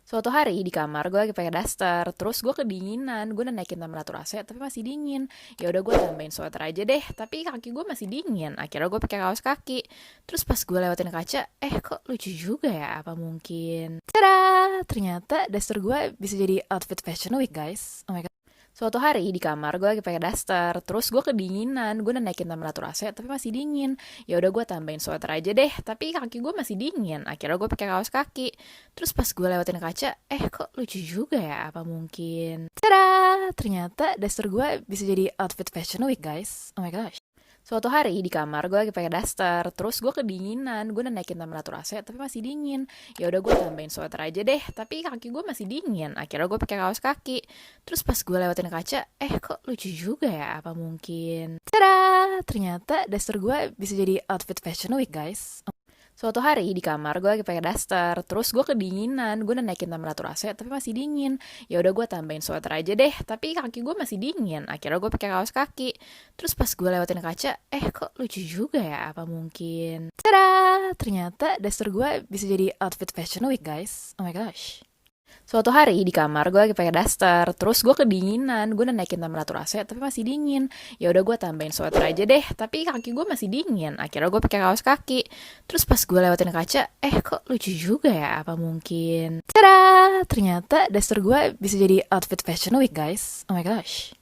Suatu hari di kamar gue lagi pakai daster, terus gue kedinginan, gue udah naikin temperatur AC tapi masih dingin. Ya udah gue tambahin sweater aja deh, tapi kaki gue masih dingin. Akhirnya gue pakai kaos kaki. Terus pas gue lewatin kaca, kok lucu juga ya? Apa mungkin? Tada! Ternyata daster gue bisa jadi outfit fashion week guys. Oh my god. Suatu hari di kamar gue lagi pakai daster, terus gue kedinginan, gue udah naikin temperatur AC tapi masih dingin. Ya udah gue tambahin sweater aja deh, tapi kaki gue masih dingin. Akhirnya gue pakai kaos kaki. Terus pas gue lewatin kaca, kok lucu juga ya? Apa mungkin? Tada! Ternyata daster gue bisa jadi outfit fashion week guys. Oh my gosh. Suatu hari di kamar gue lagi pakai daster, terus gue kedinginan, gue udah naikin temperatur AC tapi masih dingin. Ya udah gue tambahin sweater aja deh, tapi kaki gue masih dingin. Akhirnya gue pakai kaos kaki. Terus pas gue lewatin kaca, kok lucu juga ya? Apa mungkin? Tada! Ternyata daster gue bisa jadi outfit fashion week guys. Suatu hari di kamar gue lagi pakai daster, terus gue kedinginan, gue udah naikin temperatur AC tapi masih dingin. Ya udah gue tambahin sweater aja deh, tapi kaki gue masih dingin. Akhirnya gue pakai kaos kaki. Terus pas gue lewatin kaca, kok lucu juga ya? Apa mungkin? Tada! Ternyata daster gue bisa jadi outfit fashion week guys. Oh my gosh. Suatu hari di kamar gue lagi pakai daster, terus gue kedinginan, gue udah naikin temperatur AC tapi masih dingin. Ya udah gue tambahin sweater aja deh, tapi kaki gue masih dingin. Akhirnya gue pakai kaos kaki. Terus pas gue lewatin kaca, kok lucu juga ya? Apa mungkin? Tada! Ternyata daster gue bisa jadi outfit fashion week guys. Oh my gosh.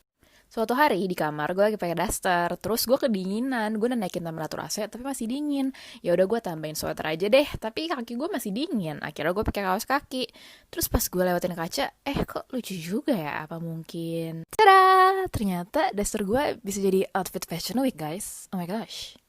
Suatu hari di kamar gue lagi pakai daster, terus gue kedinginan, gue udah naikin temperatur AC tapi masih dingin. Ya udah gue tambahin sweater aja deh, tapi kaki gue masih dingin. Akhirnya gue pakai kaos kaki. Terus pas gue lewatin kaca, kok lucu juga ya? Apa mungkin? Tada! Ternyata daster gue bisa jadi outfit fashion week guys. Oh my gosh.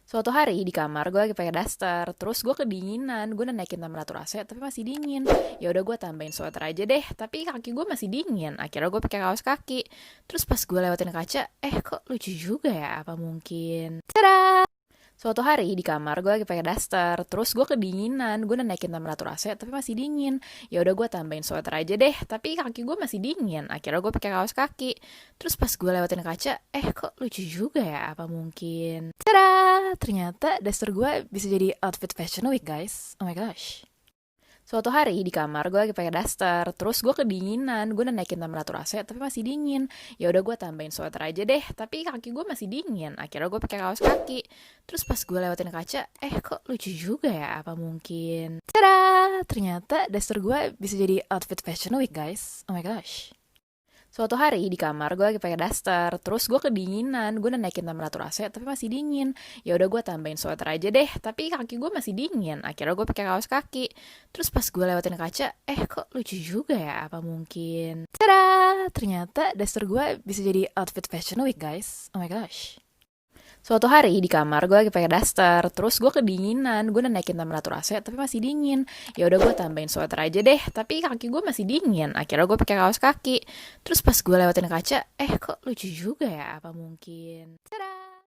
Suatu hari di kamar gue lagi pakai daster, terus gue kedinginan, gue udah naikin temperatur AC tapi masih dingin. Ya udah gue tambahin sweater aja deh, tapi kaki gue masih dingin. Akhirnya gue pakai kaos kaki. Terus pas gue lewatin kaca, kok lucu juga ya? Apa mungkin? Tada! Suatu hari di kamar gue lagi pakai daster, terus gue kedinginan, gue udah naikin temperatur AC tapi masih dingin. Ya udah gue tambahin sweater aja deh, tapi kaki gue masih dingin. Akhirnya gue pakai kaos kaki. Terus pas gue lewatin kaca, kok lucu juga ya? Apa mungkin? Tada! Ternyata daster gue bisa jadi outfit fashion week guys. Oh my gosh. Suatu hari di kamar gue lagi pakai daster, terus gue kedinginan, gue udah naikin temperatur AC tapi masih dingin. Ya udah gue tambahin sweater aja deh, tapi kaki gue masih dingin. Akhirnya gue pakai kaos kaki. Terus pas gue lewatin kaca, kok lucu juga ya? Apa mungkin? Tada! Ternyata daster gue bisa jadi outfit fashion week guys. Oh my gosh. Suatu hari di kamar gue lagi pakai daster, terus gue kedinginan, gue udah naikin temperatur AC tapi masih dingin. Ya udah gue tambahin sweater aja deh, tapi kaki gue masih dingin. Akhirnya gue pakai kaos kaki. Terus pas gue lewatin kaca, kok lucu juga ya? Apa mungkin? Tada! Ternyata daster gue bisa jadi outfit fashion week guys. Oh my gosh. Suatu hari di kamar gue lagi pakai daster, terus gue kedinginan, gue udah naikin temperatur AC tapi masih dingin. Ya udah gue tambahin sweater aja deh, tapi kaki gue masih dingin. Akhirnya gue pakai kaos kaki. Terus pas gue lewatin kaca, kok lucu juga ya? Apa mungkin? Tada!